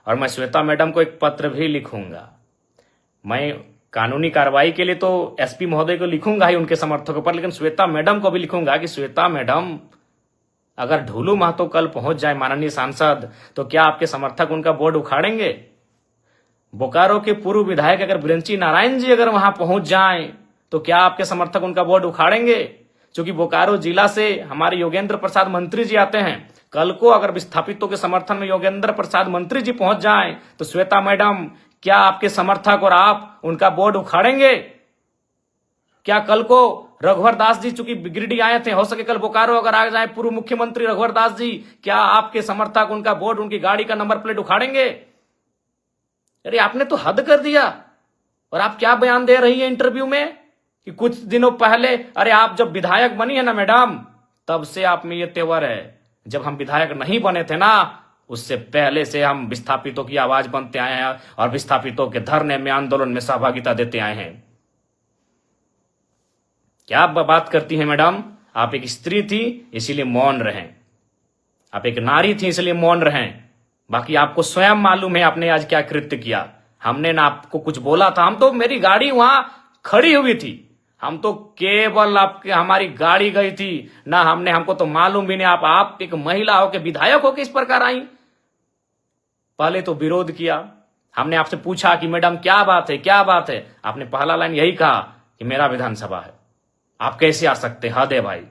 और मैं श्वेता मैडम को एक पत्र भी लिखूंगा। मैं कानूनी कार्रवाई के लिए तो एसपी महोदय को लिखूंगा ही उनके समर्थकों पर, लेकिन श्वेता मैडम को भी लिखूंगा कि श्वेता मैडम, अगर ढोलू महतो कल पहुंच जाए माननीय सांसद, तो क्या आपके समर्थक उनका बोर्ड उखाड़ेंगे? बोकारो के पूर्व विधायक अगर बिरंची नारायण जी अगर वहां पहुंच जाएं, तो क्या आपके समर्थक उनका बोर्ड उखाड़ेंगे? क्योंकि बोकारो जिला से हमारे योगेंद्र प्रसाद मंत्री जी आते हैं। कल को अगर विस्थापितों के समर्थन में योगेंद्र प्रसाद मंत्री जी पहुंच जाएं, तो श्वेता मैडम, क्या आपके समर्थक और आप उनका बोर्ड उखाड़ेंगे? क्या कल को रघुवर दास जी चूंकि गिरिडीह आए थे, हो सके कल बोकारो अगर आ जाए पूर्व मुख्यमंत्री रघुवर दास जी, क्या आपके समर्थक उनका बोर्ड, उनकी गाड़ी का नंबर प्लेट उखाड़ेंगे? अरे आपने तो हद कर दिया। और आप क्या बयान दे रही है इंटरव्यू में कि कुछ दिनों पहले, अरे आप जब विधायक बनी है ना मैडम, तब से आप में ये तेवर है। जब हम विधायक नहीं बने थे ना, उससे पहले से हम विस्थापितों की आवाज बनते आए हैं और विस्थापितों के धरने में, आंदोलन में सहभागिता देते आए हैं। क्या आप बात करती हैं मैडम? आप एक स्त्री थी इसीलिए मौन रहें, आप एक नारी थी इसलिए मौन रहें। बाकी आपको स्वयं मालूम है आपने आज क्या कृत्य किया। हमने ना आपको कुछ बोला था, हम तो, मेरी गाड़ी वहां खड़ी हुई थी, हम तो केवल आपके, हमारी गाड़ी गई थी ना, हमको तो मालूम भी नहीं। आप एक महिला हो के विधायक हो के इस प्रकार आई। पहले तो विरोध किया, हमने आपसे पूछा कि मैडम क्या बात है, क्या बात है? आपने पहला लाइन यही कहा कि मेरा विधानसभा है, आप कैसे आ सकते? हद है भाई।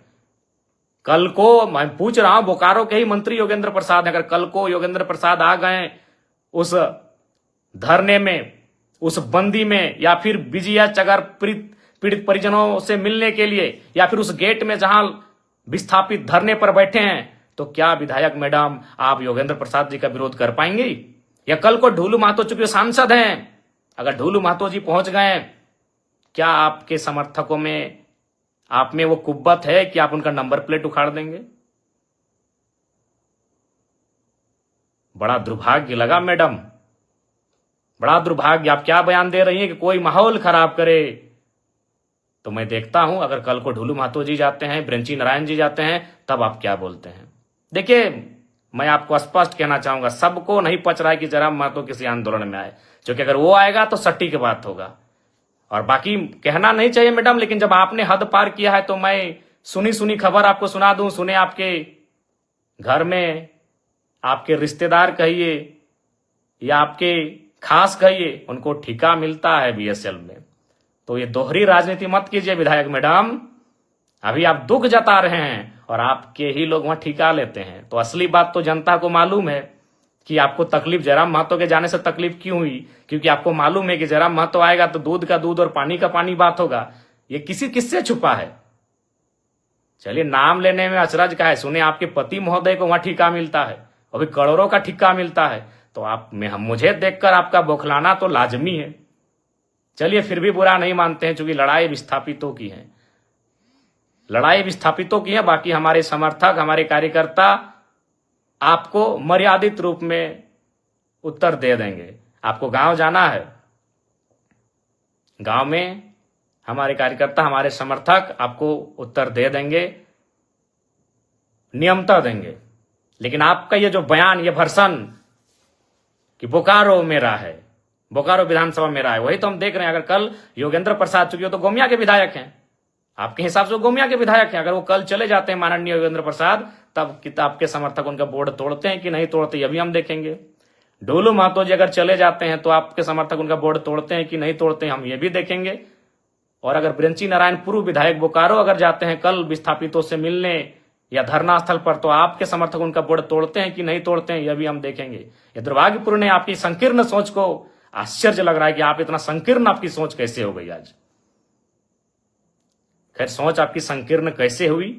कल को मैं पूछ रहा हूं, बोकारो के ही मंत्री योगेंद्र प्रसाद, अगर कल को योगेंद्र प्रसाद आ गए उस धरने में, उस बंदी में, या फिर बीजीएच अगर पीड़ित परिजनों से मिलने के लिए, या फिर उस गेट में जहां विस्थापित धरने पर बैठे हैं, तो क्या विधायक मैडम आप योगेंद्र प्रसाद जी का विरोध कर पाएंगी? या कल को ढोलू महतो चूंकि सांसद हैं, अगर ढोलू महतो जी पहुंच गए, क्या आपके समर्थकों में, आप में वो कुव्वत है कि आप उनका नंबर प्लेट उखाड़ देंगे? बड़ा दुर्भाग्य लगा मैडम, बड़ा दुर्भाग्य। आप क्या बयान दे रही हैं कि कोई माहौल खराब करे? तो मैं देखता हूं अगर कल को ढोलू महतो जी जाते हैं, बिरंची नारायण जी जाते हैं, तब आप क्या बोलते हैं। देखिए, मैं आपको स्पष्ट कहना चाहूंगा, सबको नहीं पच रहा है कि जयराम महतो किसी आंदोलन में आए, क्योंकि अगर वो आएगा तो सट्टी की बात होगा। और बाकी कहना नहीं चाहिए मैडम, लेकिन जब आपने हद पार किया है तो मैं सुनी सुनी खबर आपको सुना दूं। सुने आपके घर में आपके रिश्तेदार कहिए या आपके खास कहिए, उनको ठिका मिलता है बीएसएल में। तो ये दोहरी राजनीति मत कीजिए विधायक मैडम। अभी आप दुख जता रहे हैं और आपके ही लोग वहां ठिका लेते हैं। तो असली बात तो जनता को मालूम है कि आपको तकलीफ जयराम महतो के जाने से तकलीफ क्यों हुई, क्योंकि आपको मालूम है कि जयराम महतो आएगा तो दूध का दूध और पानी का पानी बात होगा। ये किससे छुपा है? चलिए, नाम लेने में अचरज का है। सुने आपके पति महोदय को वहां ठिका मिलता है, अभी करोड़ों का ठिका मिलता है, तो आप में मुझे देखकर आपका बौखलाना तो लाजमी है। चलिए, फिर भी बुरा नहीं मानते हैं, क्योंकि लड़ाई विस्थापितों की है, लड़ाई विस्थापितों की है। बाकी हमारे समर्थक, हमारे कार्यकर्ता आपको मर्यादित रूप में उत्तर दे देंगे। आपको गांव जाना है, गांव में हमारे कार्यकर्ता, हमारे समर्थक आपको उत्तर दे देंगे, नियमता देंगे। लेकिन आपका ये जो बयान, ये भर्सन कि बोकारो मेरा है, बोकारो विधानसभा मेरा है, वही तो हम देख रहे हैं। अगर कल योगेंद्र प्रसाद, चूंकि तो गोमिया के विधायक हैं, आपके हिसाब से गोमिया के विधायक हैं, अगर वो कल चले जाते हैं माननीय योगेंद्र प्रसाद, तब आपके समर्थक उनका बोर्ड तोड़ते हैं कि नहीं तोड़ते, ये भी हम देखेंगे। ढोलू महतो जी अगर चले जाते हैं तो आपके समर्थक उनका बोर्ड तोड़ते हैं कि नहीं तोड़ते हैं, हम ये भी देखेंगे। और अगर बिरंची नारायण पूर्व विधायक बोकारो अगर जाते हैं कल विस्थापितों से मिलने या धरना स्थल पर, तो आपके समर्थक उनका बोर्ड तोड़ते हैं कि नहीं तोड़ते हैं, यह भी हम देखेंगे। ये दुर्भाग्यपूर्ण है, आपकी संकीर्ण सोच को आश्चर्य लग रहा है कि आप इतना संकीर्ण, आपकी सोच कैसे हो गई आज। खैर, सोच आपकी संकीर्ण कैसे हुई